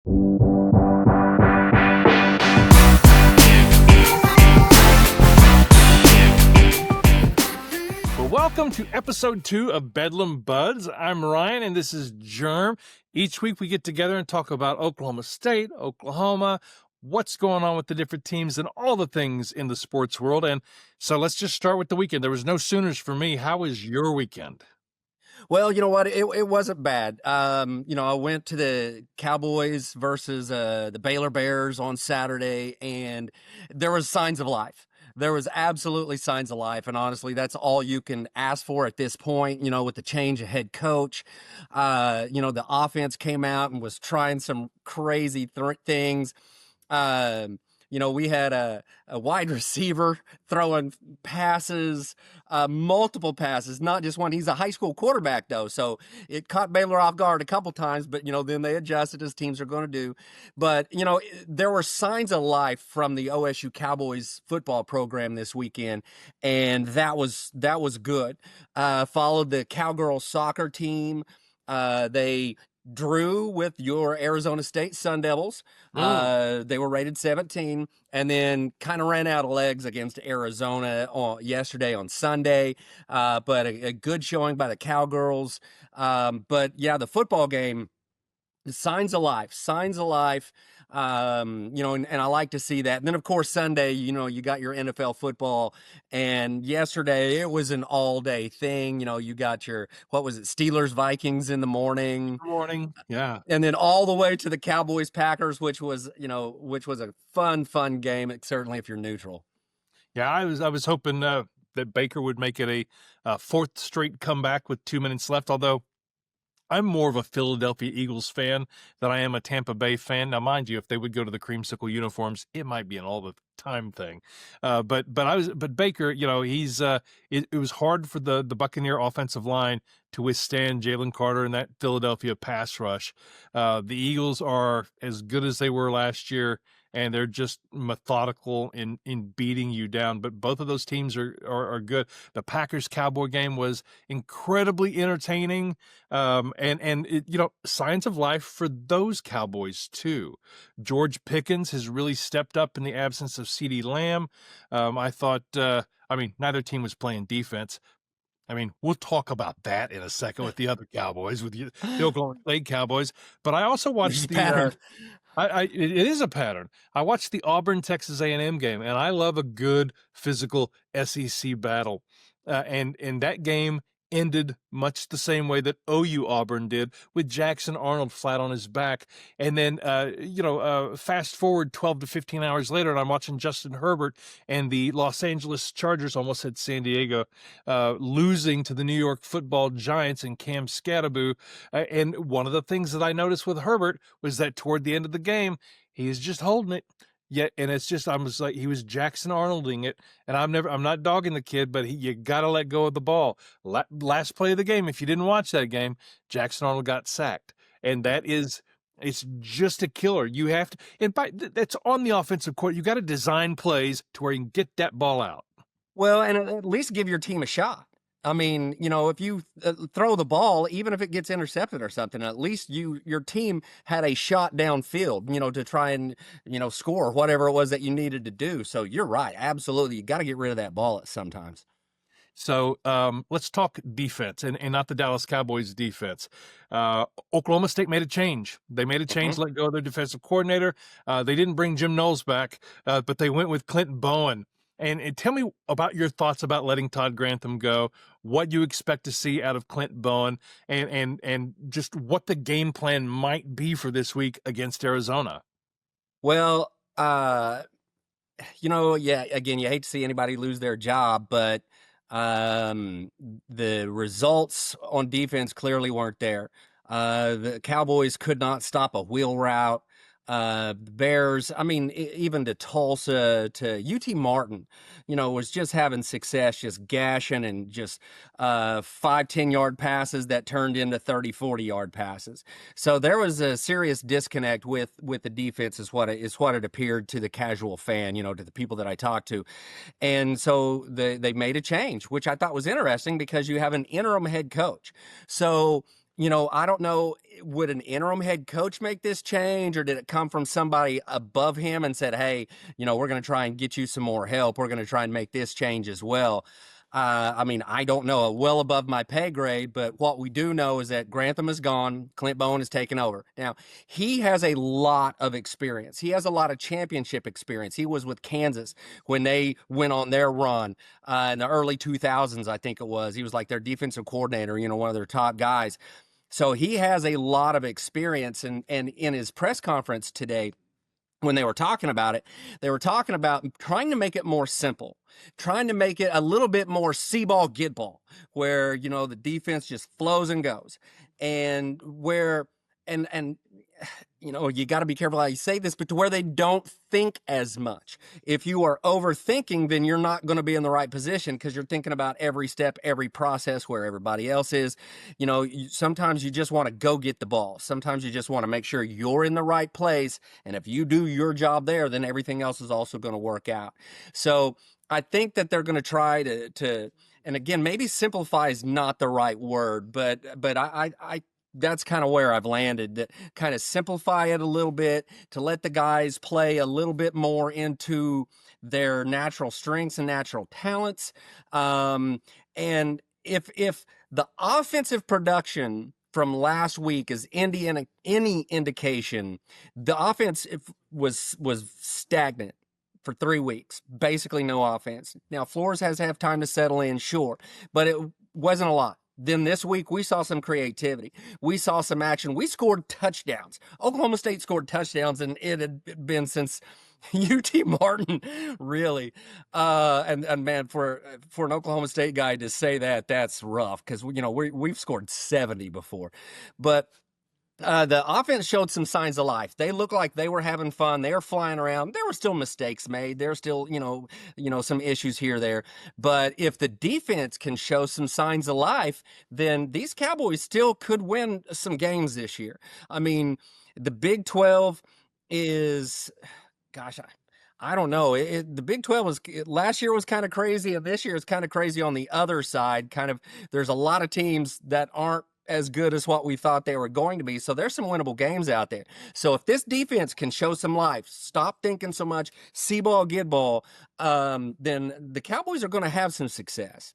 Well, welcome to episode 2 of Bedlam Buds. I'm Ryan, and this is Jerm. Each week we get together and talk about Oklahoma State, Oklahoma, what's going on with the different teams, and all the things in the sports world. And so let's just start with the weekend. There was no Sooners for me. How was your weekend? Well, you know what? It wasn't bad. I went to the Cowboys versus the Baylor Bears on Saturday, and there was signs of life. There was absolutely signs of life, and honestly, that's all you can ask for at this point. With the change of head coach, the offense came out and was trying some crazy things. We had a wide receiver throwing passes, multiple passes, not just one. He's a high school quarterback, though, so it caught Baylor off guard a couple times, but, then they adjusted, as teams are going to do. But, there were signs of life from the OSU Cowboys football program this weekend, and that was good. Followed the Cowgirl soccer team. They drew with your Arizona State Sun Devils. They were rated 17, and then kind of ran out of legs against Arizona yesterday on Sunday. But a good showing by the Cowgirls. But yeah, the football game, signs of life. And I like to see that. And then, of course, Sunday, you got your NFL football. And yesterday, it was an all-day thing. You got your, Steelers, Vikings in the morning. Yeah. And then all the way to the Cowboys, Packers, which was a fun game, certainly if you're neutral. Yeah, I was hoping that Baker would make it a fourth straight comeback with 2 minutes left, although I'm more of a Philadelphia Eagles fan than I am a Tampa Bay fan. Now, mind you, if they would go to the creamsicle uniforms, it might be an all the time thing. But Baker, it was hard for the Buccaneer offensive line to withstand Jalen Carter and that Philadelphia pass rush. The Eagles are as good as they were last year, and they're just methodical in beating you down. But both of those teams are good. The Packers-Cowboy game was incredibly entertaining, and signs of life for those Cowboys too. George Pickens has really stepped up in the absence of CeeDee Lamb. I thought, neither team was playing defense. We'll talk about that in a second with the other Cowboys, with the Oklahoma State Cowboys. But I also watched the pattern. It is a pattern. I watched the Auburn Texas A&M game, and I love a good physical SEC battle. And that game ended much the same way that OU Auburn did, with Jackson Arnold flat on his back. And then, fast forward 12 to 15 hours later, and I'm watching Justin Herbert and the Los Angeles Chargers, almost said San Diego, losing to the New York Football Giants and Cam Scatterboo. And one of the things that I noticed with Herbert was that toward the end of the game, he is just holding it. And it's just, I was like, he was Jackson Arnolding it, and I'm not dogging the kid, but you got to let go of the ball. Last play of the game, if you didn't watch that game, Jackson Arnold got sacked, and it's just a killer. You have to, that's on the offensive court. You got to design plays to where you can get that ball out. Well, and at least give your team a shot. If you throw the ball, even if it gets intercepted or something, at least your team had a shot downfield, to try and, score whatever it was that you needed to do. So you're right. Absolutely. You got to get rid of that ball at sometimes. So let's talk defense and not the Dallas Cowboys defense. Oklahoma State made a change. They made a change, let go of their defensive coordinator. They didn't bring Jim Knowles back, but they went with Clint Bowen. And tell me about your thoughts about letting Todd Grantham go, what you expect to see out of Clint Bowen, and just what the game plan might be for this week against Arizona. Well, again, you hate to see anybody lose their job, but the results on defense clearly weren't there. The Cowboys could not stop a wheel route. The Bears, even to Tulsa, to UT Martin, was just having success, just gashing and just 5-10 yard passes that turned into 30-40 yard passes. So there was a serious disconnect with the defense is what it appeared to the casual fan, to the people that I talked to. And so they made a change, which I thought was interesting because you have an interim head coach. So I don't know, would an interim head coach make this change, or did it come from somebody above him and said, hey, we're going to try and get you some more help. We're going to try and make this change as well. I mean, I don't know, well above my pay grade, but what we do know is that Grantham is gone. Clint Bowen is taken over. Now, he has a lot of experience. He has a lot of championship experience. He was with Kansas when they went on their run in the early 2000s, I think it was. He was like their defensive coordinator, one of their top guys. So he has a lot of experience, and in his press conference today, when they were talking about it, they were talking about trying to make it more simple, trying to make it a little bit more see ball, get ball, where, the defense just flows and goes. And where, and you got to be careful how you say this, but to where they don't think as much. If you are overthinking, then you're not going to be in the right position because you're thinking about every step, every process where everybody else is. Sometimes you just want to go get the ball. Sometimes you just want to make sure you're in the right place. And if you do your job there, then everything else is also going to work out. So I think that they're going to try to, and again, maybe simplify is not the right word, but I that's kind of where I've landed, that kind of simplify it a little bit to let the guys play a little bit more into their natural strengths and natural talents. And if the offensive production from last week is any indication, the offense was stagnant for 3 weeks, basically no offense. Now, Flores has to have time to settle in, sure, but it wasn't a lot. Then this week, we saw some creativity. We saw some action. We scored touchdowns. Oklahoma State scored touchdowns, and it had been since UT Martin, really. And man, for an Oklahoma State guy to say that, that's rough because, we've scored 70 before. But the offense showed some signs of life. They looked like they were having fun. They were flying around. There were still mistakes made. There's still, some issues here, there. But if the defense can show some signs of life, then these Cowboys still could win some games this year. I mean, the Big 12 is, gosh, I don't know. The Big 12 was last year was kind of crazy, and this year is kind of crazy on the other side. Kind of, there's a lot of teams that aren't as good as what we thought they were going to be. So there's some winnable games out there. So if this defense can show some life, stop thinking so much, see ball, get ball, then the Cowboys are going to have some success.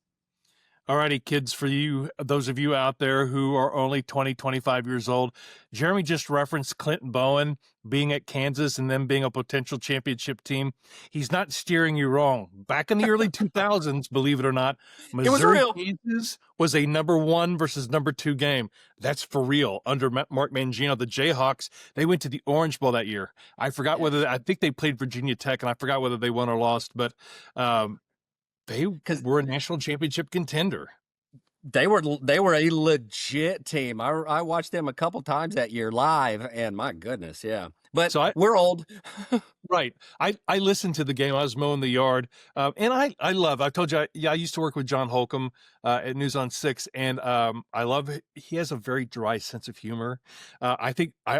All righty, kids, for you, those of you out there who are only 20, 25 years old, Jeremy just referenced Clint Bowen being at Kansas and them being a potential championship team. He's not steering you wrong. Back in the early 2000s, believe it or not, Missouri Kansas was a number 1 versus number 2 game. That's for real. Under Mark Mangino, the Jayhawks, they went to the Orange Bowl that year. I forgot whether, I think they played Virginia Tech, and I forgot whether they won or lost, but they were a national championship contender. They were a legit team. I watched them a couple times that year live, and my goodness, yeah. But so we're old. Right. I listened to the game. I was mowing the yard. And I told you, I used to work with John Holcomb at News on 6, and I love it. He has a very dry sense of humor. I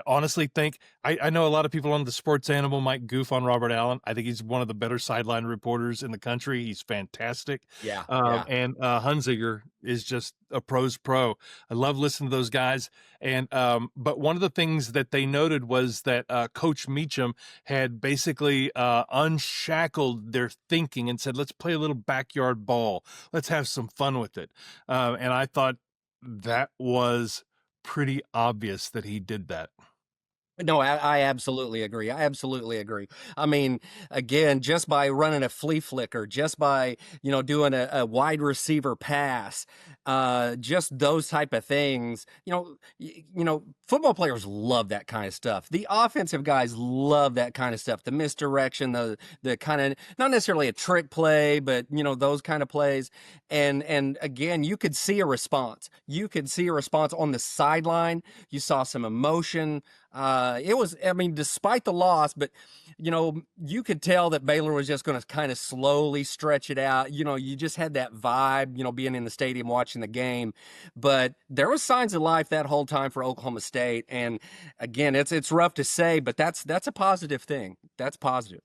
honestly think, I know a lot of people on the Sports Animal might goof on Robert Allen. I think he's one of the better sideline reporters in the country. He's fantastic. Yeah. And Hunziger is just a pro's pro. I love listening to those guys. And but one of the things that they noted was that Coach Meacham had basically unshackled their thinking and said, let's play a little backyard ball. Let's have some fun with it. And I thought that was pretty obvious that he did that. No, I absolutely agree. I absolutely agree. I mean, again, just by running a flea flicker, just by, doing a wide receiver pass, just those type of things, football players love that kind of stuff. The offensive guys love that kind of stuff. The misdirection, the kind of, not necessarily a trick play, but, those kind of plays. And again, you could see a response. You could see a response on the sideline. You saw some emotion. It was, despite the loss, but, you could tell that Baylor was just going to kind of slowly stretch it out. You just had that vibe, being in the stadium watching the game. But there was signs of life that whole time for Oklahoma State. And again, it's rough to say, but that's a positive thing. That's positive.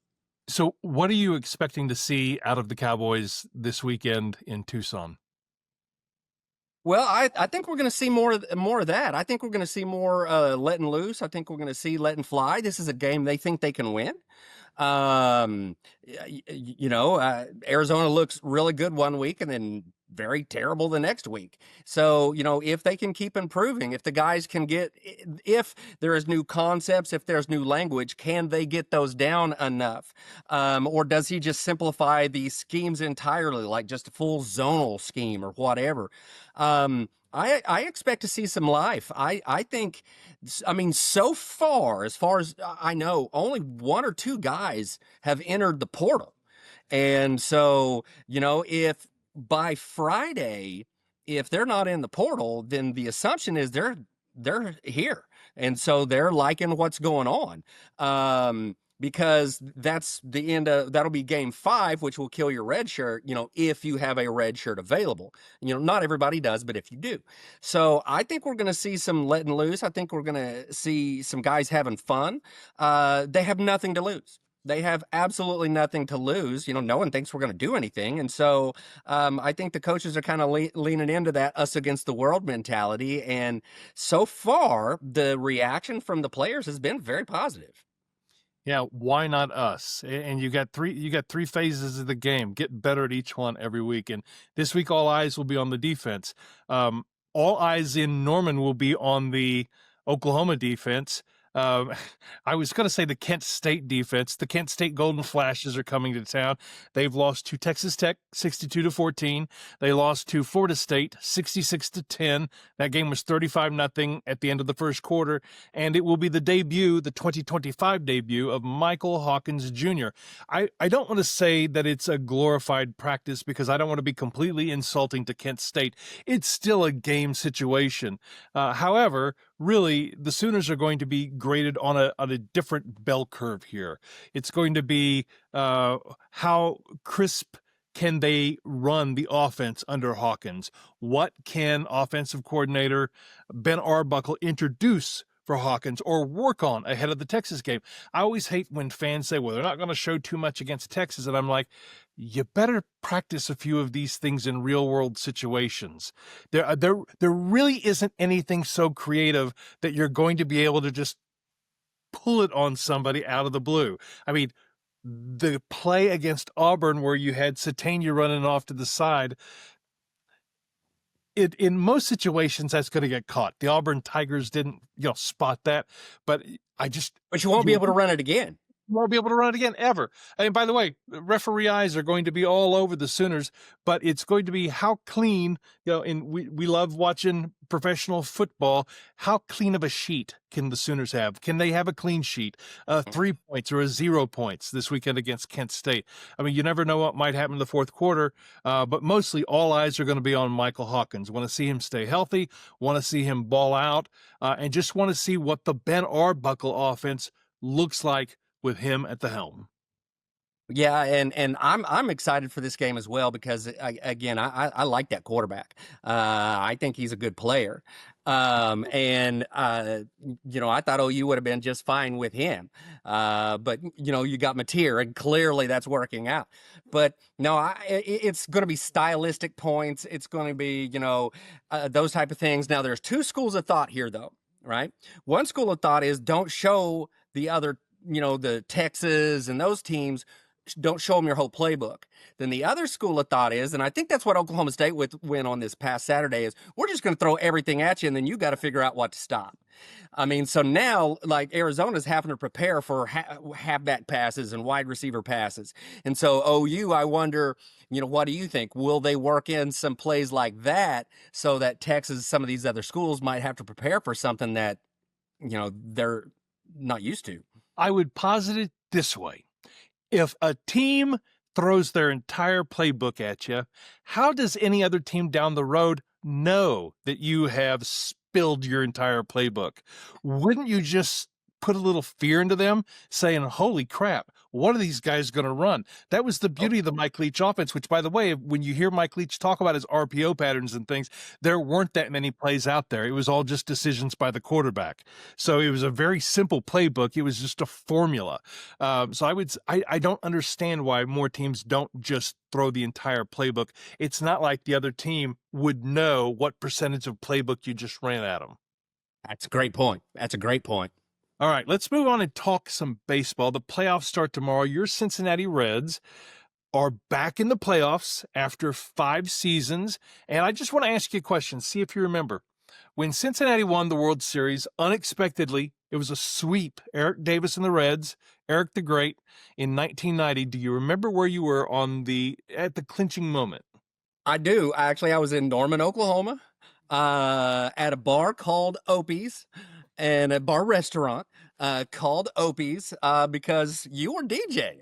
So what are you expecting to see out of the Cowboys this weekend in Tucson? Well, I think we're going to see more of that. I think we're going to see more letting loose. I think we're going to see letting fly. This is a game they think they can win. Um, Arizona looks really good one week and then very terrible the next week. So, if they can keep improving, if the guys can if there is new concepts, if there's new language, can they get those down enough? Or does he just simplify these schemes entirely, like just a full zonal scheme or whatever? I expect to see some life. I think, I mean, so far as I know, only one or two guys have entered the portal. And so, if by Friday, if they're not in the portal, then the assumption is they're here. And so they're liking what's going on. Because that's the end of that'll be game 5, which will kill your red shirt, if you have a red shirt available. Not everybody does, but if you do. So I think we're going to see some letting loose. I think we're going to see some guys having fun. They have nothing to lose. They have absolutely nothing to lose. No one thinks we're going to do anything. And so I think the coaches are kind of leaning into that us against the world mentality. And so far, the reaction from the players has been very positive. Yeah, why not us? And you got three phases of the game. Get better at each one every week. And this week, all eyes will be on the defense. All eyes in Norman will be on the Oklahoma defense. Um, I was going to say the Kent State defense. The Kent State Golden Flashes are coming to town. They've lost to Texas Tech 62-14. They lost to Florida State 66-10. That game was 35-0 at the end of the first quarter, and it will be the 2025 debut of Michael Hawkins Jr. I don't want to say that it's a glorified practice because I don't want to be completely insulting to Kent State. It's still a game situation. However, really, the Sooners are going to be graded on a different bell curve here. It's going to be how crisp can they run the offense under Hawkins? What can offensive coordinator Ben Arbuckle introduce for Hawkins or work on ahead of the Texas game? I always hate when fans say, well, they're not going to show too much against Texas. And I'm like, you better practice a few of these things in real world situations. There really isn't anything so creative that you're going to be able to just pull it on somebody out of the blue. I mean, the play against Auburn where you had Satania running off to the side, in most situations that's going to get caught. The Auburn Tigers didn't, spot that, but But you won't be able to run it again. Won't be able to run it again ever. And by the way, referee eyes are going to be all over the Sooners, but it's going to be how clean, and we love watching professional football. How clean of a sheet can the Sooners have? Can they have a clean sheet? 3 points or 0 points this weekend against Kent State? I mean, you never know what might happen in the fourth quarter, but mostly all eyes are going to be on Michael Hawkins. Want to see him stay healthy, want to see him ball out, and just want to see what the Ben Arbuckle offense looks like with him at the helm. Yeah, and I'm excited for this game as well because I like that quarterback. I think he's a good player. I thought OU would have been just fine with him. But you got Mateer, and clearly that's working out. But no, it's going to be stylistic points. It's going to be those type of things. Now there's two schools of thought here, though, right? One school of thought is don't show the other, the Texas and those teams. Don't show them your whole playbook. Then the other school of thought is, and I think that's what Oklahoma State went on this past Saturday, is we're just going to throw everything at you, and then you got to figure out what to stop. I mean, so now, like, Arizona's having to prepare for halfback passes and wide receiver passes. And so OU, I wonder, what do you think? Will they work in some plays like that so that Texas, some of these other schools might have to prepare for something that, they're not used to? I would posit it this way. If a team throws their entire playbook at you, how does any other team down the road know that you have spilled your entire playbook? Wouldn't you just put a little fear into them, saying, holy crap, what are these guys going to run? That was the beauty of the Mike Leach offense, which, by the way, when you hear Mike Leach talk about his RPO patterns and things, there weren't that many plays out there. It was all just decisions by the quarterback. So it was a very simple playbook. It was just a formula. So I don't understand why more teams don't just throw the entire playbook. It's not like the other team would know what percentage of playbook you just ran at them. That's a great point. That's a great point. All right, let's move on and talk some baseball. The playoffs start tomorrow. Your Cincinnati Reds are back in the playoffs after 5 seasons. And I just want to ask you a question, see if you remember. When Cincinnati won the World Series, unexpectedly, it was a sweep. Eric Davis and the Reds, Eric the Great, in 1990. Do you remember where you were at the clinching moment? I do. Actually, I was in Norman, Oklahoma, at a bar called Opie's, and a bar restaurant called Opie's because you were DJing.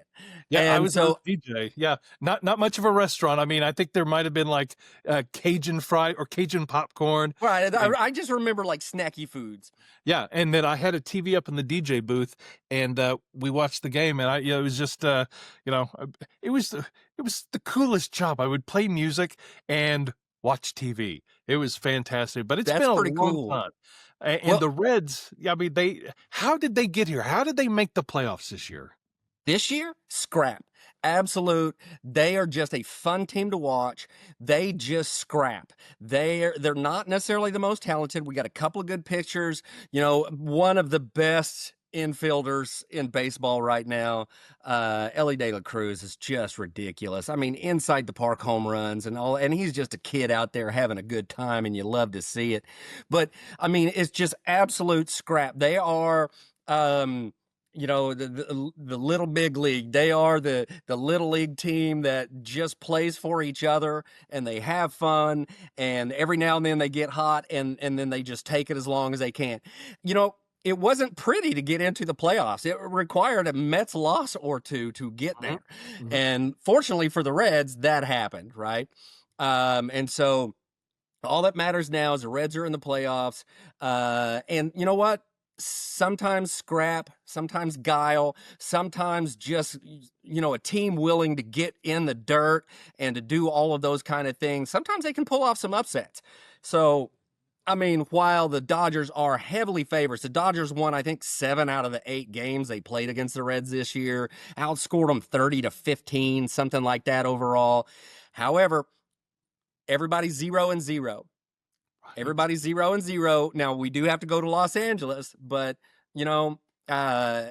Yeah, I And was a so DJ. Yeah, not much of a restaurant. I mean, I think there might have been like Cajun fry or Cajun popcorn. right, And, I just remember like snacky foods. yeah, and then I had a TV up in the DJ booth, and we watched the game, and it was just it was the coolest job. I would play music and watch TV. It was fantastic, but it's That's been a pretty long cool. time. And Well, the Reds, I mean, how did they get here? How did they make the playoffs this year? this year, scrap. Absolute. They are just a fun team to watch. They just scrap. They're not necessarily the most talented. We got a couple of good pitchers. One of the best infielders in baseball right now, Ellie De La Cruz, is just ridiculous. I mean, inside the park home runs and all, and he's just a kid out there having a good time, and you love to see it. But I mean, it's just absolute scrap. They are. The little big league. They are the little league team that just plays for each other, and they have fun, and every now and then they get hot, and then they just take it as long as they can. It wasn't pretty to get into the playoffs. It required a Mets loss or two to get there. Mhm. And fortunately for the Reds, that happened, right? And so all that matters now is the Reds are in the playoffs. And you know what? Sometimes scrap, sometimes guile, sometimes just, a team willing to get in the dirt and to do all of those kind of things. Sometimes they can pull off some upsets. So, I mean, while the Dodgers are heavily favorites, the Dodgers won, I think, 7 out of the 8 games they played against the Reds this year, outscored them 30-15, something like that overall. However, everybody's 0-0. Everybody's 0-0. Now we do have to go to Los Angeles, but uh,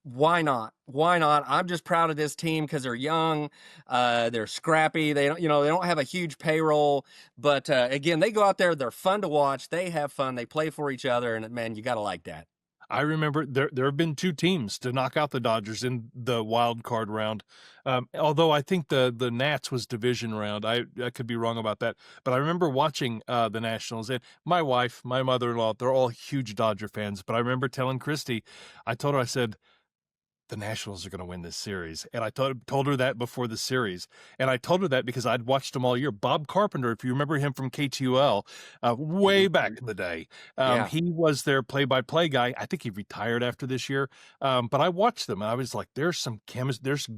why not? Why not? I'm just proud of this team because they're young, they're scrappy. They don't have a huge payroll, but again, they go out there. They're fun to watch. They have fun. They play for each other, and man, you gotta like that. I remember there have been 2 teams to knock out the Dodgers in the wild card round. Although I think the Nats was division round. I could be wrong about that. But I remember watching the Nationals, and my wife, my mother-in-law, they're all huge Dodger fans. But I remember telling Christy, I said, the Nationals are going to win this series. And I told her that before the series. And I told her that because I'd watched him all year. Bob Carpenter, if you remember him from KTUL, way back in the day, Yeah. he was their play-by-play guy. I think he retired after this year. But I watched them, and I was like, there's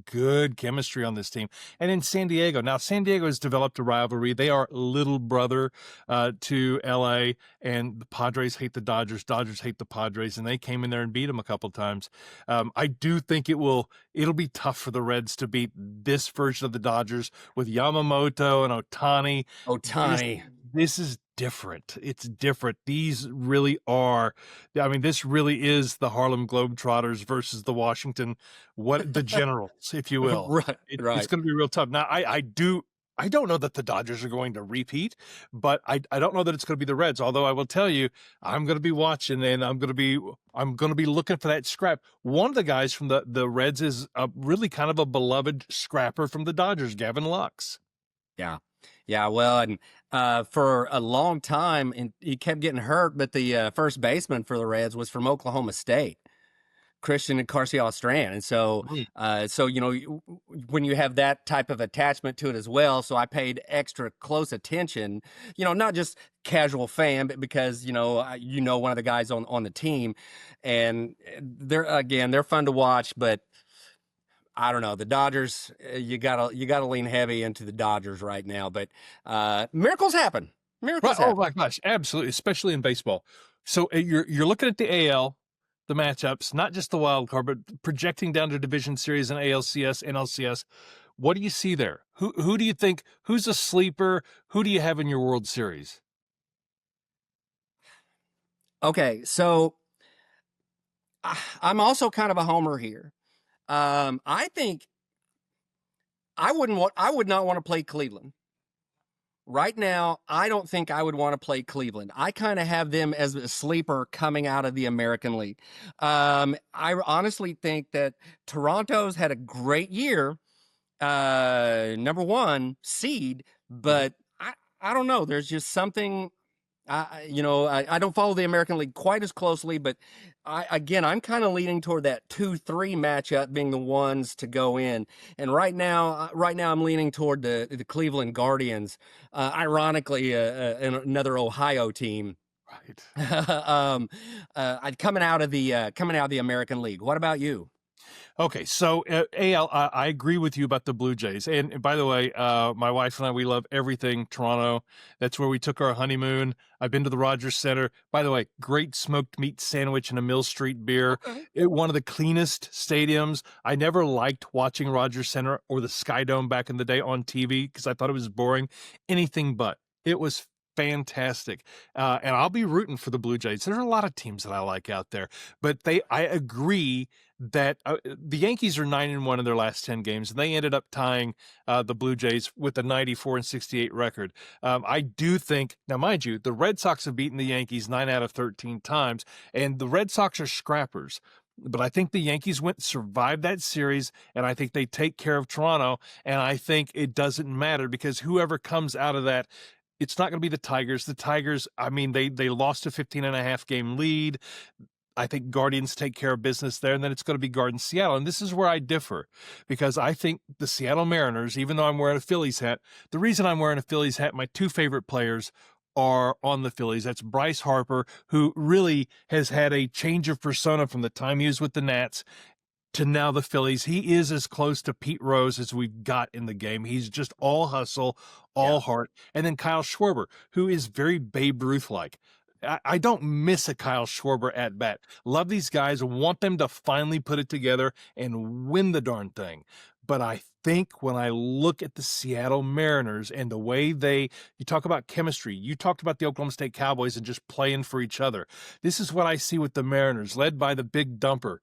good chemistry on this team. And in San Diego, now San Diego has developed a rivalry. They are little brother to LA, and the Padres hate the Dodgers. Dodgers hate the Padres, and they came in there and beat them a couple times. I do think it'll be tough for the Reds to beat this version of the Dodgers with Yamamoto and Ohtani. Ohtani. This is different. It's different. These really are. I mean, this really is the Harlem Globetrotters versus the the Generals, if you will. Right. It's Right. going to be real tough. Now, I don't know that the Dodgers are going to repeat, but I don't know that it's going to be the Reds. Although I will tell you, I'm going to be watching, and I'm going to be looking for that scrap. One of the guys from the Reds is really kind of a beloved scrapper from the Dodgers, Gavin Lux. Yeah. Yeah, well, and for a long time, and he kept getting hurt, but the first baseman for the Reds was from Oklahoma State. Christian and Carciel Strand. And so, Mm. when you have that type of attachment to it as well, so I paid extra close attention, not just casual fan, but because, one of the guys on the team, and they're fun to watch, but I don't know. The Dodgers, you gotta lean heavy into the Dodgers right now, but miracles happen. Right. Miracles Oh happen. my gosh, absolutely, especially in baseball. So you're looking at the AL, the matchups, not just the wild card, but projecting down to division series and ALCS, NLCS. What do you see there? Who do you think? Who's a sleeper? Who do you have in your World Series? Okay, so I'm also kind of a homer here. I think I would not want to play Cleveland. Right now, I don't think I would want to play Cleveland. I kind of have them as a sleeper coming out of the American League. I honestly think that Toronto's had a great year, number one seed, Mhm. but I don't know. There's just something. I don't follow the American League quite as closely, but I'm kind of leaning toward that 2-3 matchup being the ones to go in. And right now, I'm leaning toward the Cleveland Guardians. Ironically, another Ohio team. Right. Coming out of the American League. What about you? Okay, so AL, I agree with you about the Blue Jays. And by the way, my wife and I, we love everything Toronto. That's where we took our honeymoon. I've been to the Rogers Center. By the way, great smoked meat sandwich and a Mill Street beer. Okay. One of the cleanest stadiums. I never liked watching Rogers Center or the Sky Dome back in the day on TV because I thought it was boring. Anything but. It was fantastic. And I'll be rooting for the Blue Jays. There's a lot of teams that I like out there, but I agree that the Yankees are 9-1 in their last 10 games, and they ended up tying the Blue Jays with a 94-68 record. I do think, now mind you, the Red Sox have beaten the Yankees 9 out of 13 times, and the Red Sox are scrappers. But I think the Yankees survived that series, and I think they take care of Toronto, and I think it doesn't matter because whoever comes out of that, it's not going to be the Tigers. The Tigers, I mean, they lost a 15.5 game lead. I think Guardians take care of business there, and then it's going to be Guardians Seattle. And this is where I differ because I think the Seattle Mariners, even though I'm wearing a Phillies hat, the reason I'm wearing a Phillies hat, my two favorite players are on the Phillies. That's Bryce Harper, who really has had a change of persona from the time he was with the Nats to now the Phillies. He is as close to Pete Rose as we've got in the game. He's just all hustle, Yeah. all heart. And then Kyle Schwarber, who is very Babe Ruth-like. I don't miss a Kyle Schwarber at bat. Love these guys, want them to finally put it together and win the darn thing. But I think when I look at the Seattle Mariners and the way you talk about chemistry, you talked about the Oklahoma State Cowboys and just playing for each other. This is what I see with the Mariners, led by the big dumper.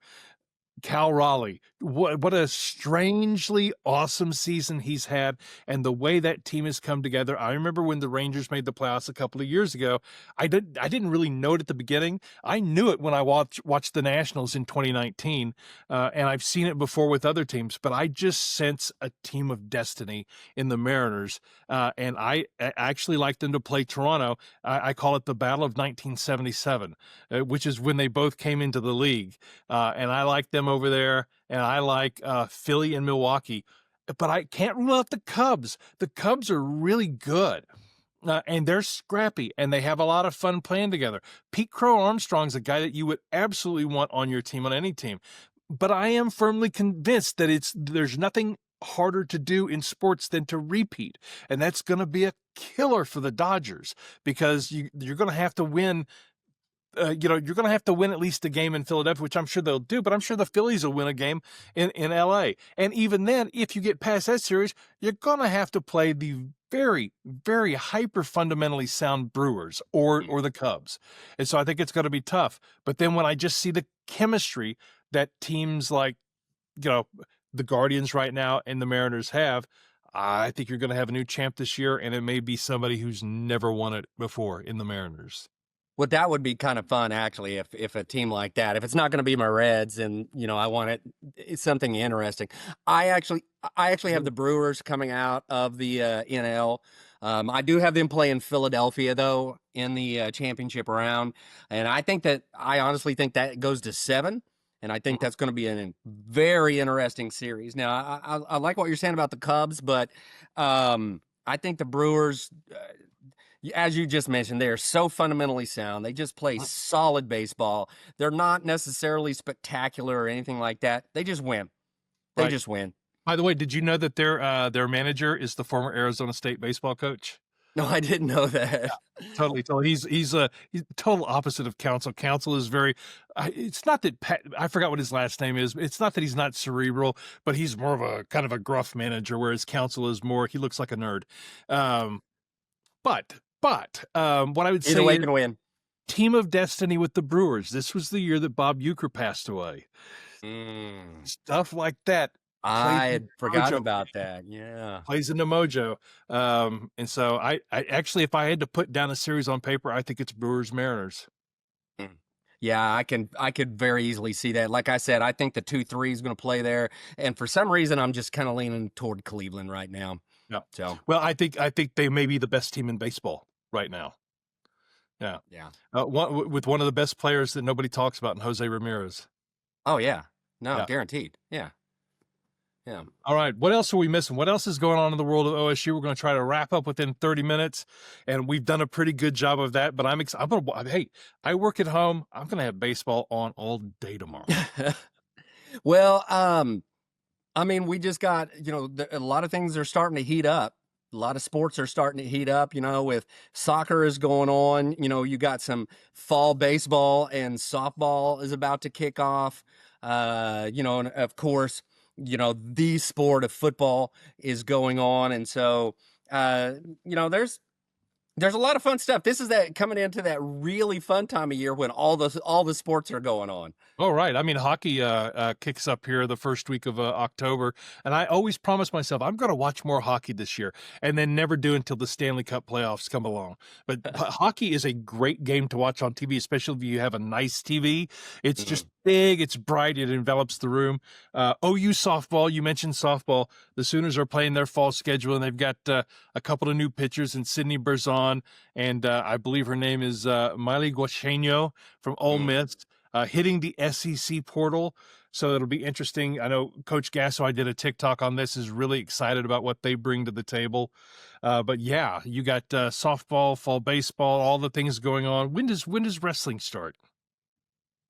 Cal Raleigh, what a strangely awesome season he's had, and the way that team has come together. I remember when the Rangers made the playoffs a couple of years ago. I didn't really know it at the beginning. I knew it when I watched the Nationals in 2019, and I've seen it before with other teams. But I just sense a team of destiny in the Mariners, and I actually like them to play Toronto. I call it the Battle of 1977, which is when they both came into the league, and I like them over there, and I like Philly and Milwaukee, but I can't rule out the Cubs. The Cubs are really good, and they're scrappy, and they have a lot of fun playing together. Pete Crow Armstrong's a guy that you would absolutely want on your team, on any team, but I am firmly convinced that there's nothing harder to do in sports than to repeat, and that's going to be a killer for the Dodgers because you're going to have to win. You're going to have to win at least a game in Philadelphia, which I'm sure they'll do, but I'm sure the Phillies will win a game in LA. And even then, if you get past that series, you're going to have to play the very, very hyper fundamentally sound Brewers or the Cubs. And so I think it's going to be tough. But then when I just see the chemistry that teams like, the Guardians right now and the Mariners have, I think you're going to have a new champ this year, and it may be somebody who's never won it before in the Mariners. Well, that would be kind of fun, actually, if a team like that, if it's not going to be my Reds, and I want it's something interesting. I actually have the Brewers coming out of the NL. I do have them playing Philadelphia though in the championship round, and I honestly think that goes to 7. And I think that's going to be a very interesting series. Now, I like what you're saying about the Cubs, but I think the Brewers, as you just mentioned, they are so fundamentally sound. They just play solid baseball. They're not necessarily spectacular or anything like that. They just win. They just win. By the way, did you know that their manager is the former Arizona State baseball coach? No, I didn't know that. Yeah, totally. He's total opposite of Counsell. Counsell is very. It's not that I forgot what his last name is. It's not that he's not cerebral, but he's more of a kind of a gruff manager, whereas Counsell is more. He looks like a nerd. But what I would say, either way can win. Team of destiny with the Brewers. This was the year that Bob Uecker passed away. Stuff like that. I had forgotten about that. Yeah. Plays into mojo. And so I actually, if I had to put down a series on paper, I think it's Brewers Mariners. Yeah, I could very easily see that. Like I said, I think the 2-3 is going to play there. And for some reason, I'm just kind of leaning toward Cleveland right now. Yeah. So, well, I think they may be the best team in baseball right now. Yeah. Yeah. With one of the best players that nobody talks about, in Jose Ramirez. Oh yeah. No, guaranteed. Yeah. Yeah. All right. What else are we missing? What else is going on in the world of OSU? We're going to try to wrap up within 30 minutes, and we've done a pretty good job of that. But I'm excited. Hey, I work at home. I'm going to have baseball on all day tomorrow. Well, I mean, we just got, a lot of things are starting to heat up. A lot of sports are starting to heat up, with soccer is going on. You got some fall baseball, and softball is about to kick off. And of course, the sport of football is going on. And so, there's a lot of fun stuff. This is coming into that really fun time of year when all the sports are going on. Oh, right. I mean, hockey kicks up here the first week of October, and I always promise myself I'm going to watch more hockey this year, and then never do until the Stanley Cup playoffs come along. But hockey is a great game to watch on TV, especially if you have a nice TV. It's just big, it's bright, it envelops the room. OU softball, you mentioned softball. The Sooners are playing their fall schedule, and they've got a couple of new pitchers in Sydney Berzon, and I believe her name is Miley Guacheño from Ole Miss. Hitting the SEC portal, so it'll be interesting. I know Coach Gasso, I did a TikTok on this, is really excited about what they bring to the table. But yeah, you got softball, fall baseball, all the things going on. When does wrestling start?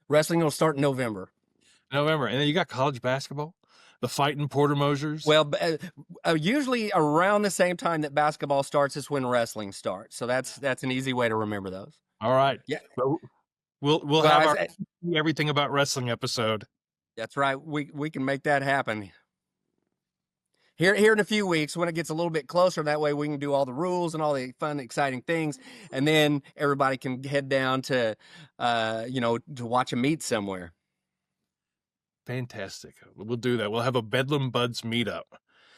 Wrestling will start in November. And then you got college basketball, the Fighting Porter Mosers. Well, usually around the same time that basketball starts is when wrestling starts. So that's an easy way to remember those. All right. Yeah. We'll have our everything about wrestling episode. That's right. We can make that happen. Here in a few weeks when it gets a little bit closer. That way we can do all the rules and all the fun, exciting things, and then everybody can head down to watch a meet somewhere. Fantastic. We'll do that. We'll have a Bedlam Buds meetup.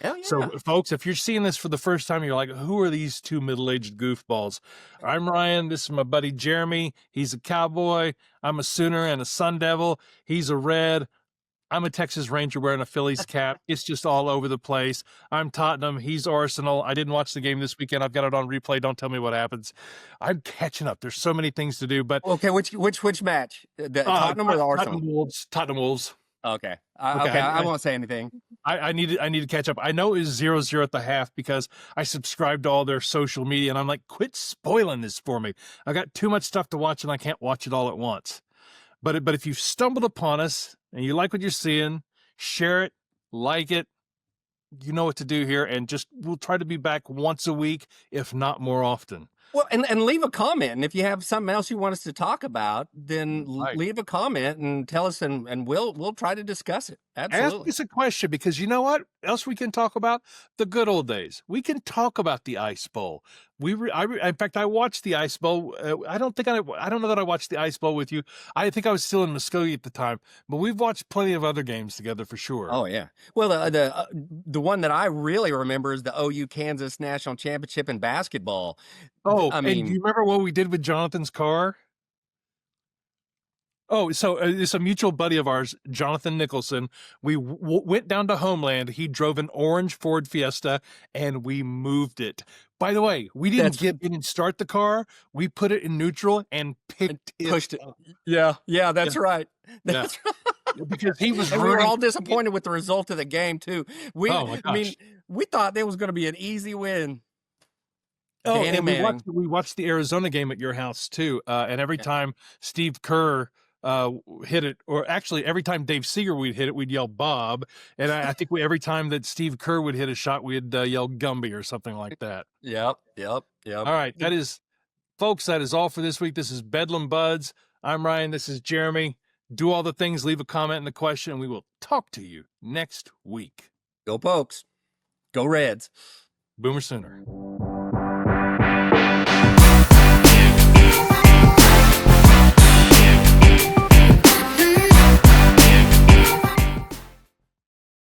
Hell yeah. So, folks, if you're seeing this for the first time, you're like, who are these two middle-aged goofballs? I'm Ryan. This is my buddy Jeremy. He's a Cowboy. I'm a Sooner and a Sun Devil. He's a Red. I'm a Texas Ranger wearing a Phillies cap. It's just all over the place. I'm Tottenham. He's Arsenal. I didn't watch the game this weekend. I've got it on replay. Don't tell me what happens. I'm catching up. There's so many things to do. But okay, which match? The Tottenham or the Arsenal? Tottenham Wolves. Okay. I won't say anything. I need to catch up. I know it was 0-0 at the half because I subscribed to all their social media, and I'm like, quit spoiling this for me. I got too much stuff to watch, and I can't watch it all at once. But if you've stumbled upon us and you like what you're seeing, share it, like it. You know what to do here, and we'll try to be back once a week, if not more often. Well, and leave a comment. And if you have something else you want us to talk about, then leave a comment and tell us, and we'll try to discuss it. Absolutely. Ask us a question, because you know what else we can talk about? The good old days. We can talk about the Ice Bowl. In fact, I watched the Ice Bowl. I don't know that I watched the Ice Bowl with you. I think I was still in Muskogee at the time, but we've watched plenty of other games together for sure. Oh yeah. Well, the one that I really remember is the OU Kansas National Championship in basketball. Oh, I mean, and do you remember what we did with Jonathan's car? Oh, so it's a mutual buddy of ours, Jonathan Nicholson. We went down to Homeland. He drove an orange Ford Fiesta, and we moved it. By the way, we didn't start the car. We put it in neutral and pushed it. Yeah, that's right. That's right. because he was And we were rooting. all disappointed with the result of the game too. Oh my I mean, gosh. we thought it was going to be an easy win. Oh, Danny and Manning. we watched the Arizona game at your house too. And every Yeah. time Steve Kerr hit it, or actually every time Dave Seeger would hit it, we'd yell Bob. And I think every time that Steve Kerr would hit a shot, we'd yell Gumby or something like that. Yep. All right, folks, that is all for this week. This is Bedlam Buds. I'm Ryan. This is Jeremy. Do all the things, leave a comment in the question, and we will talk to you next week. Go Pokes. Go Reds. Boomer Sooner.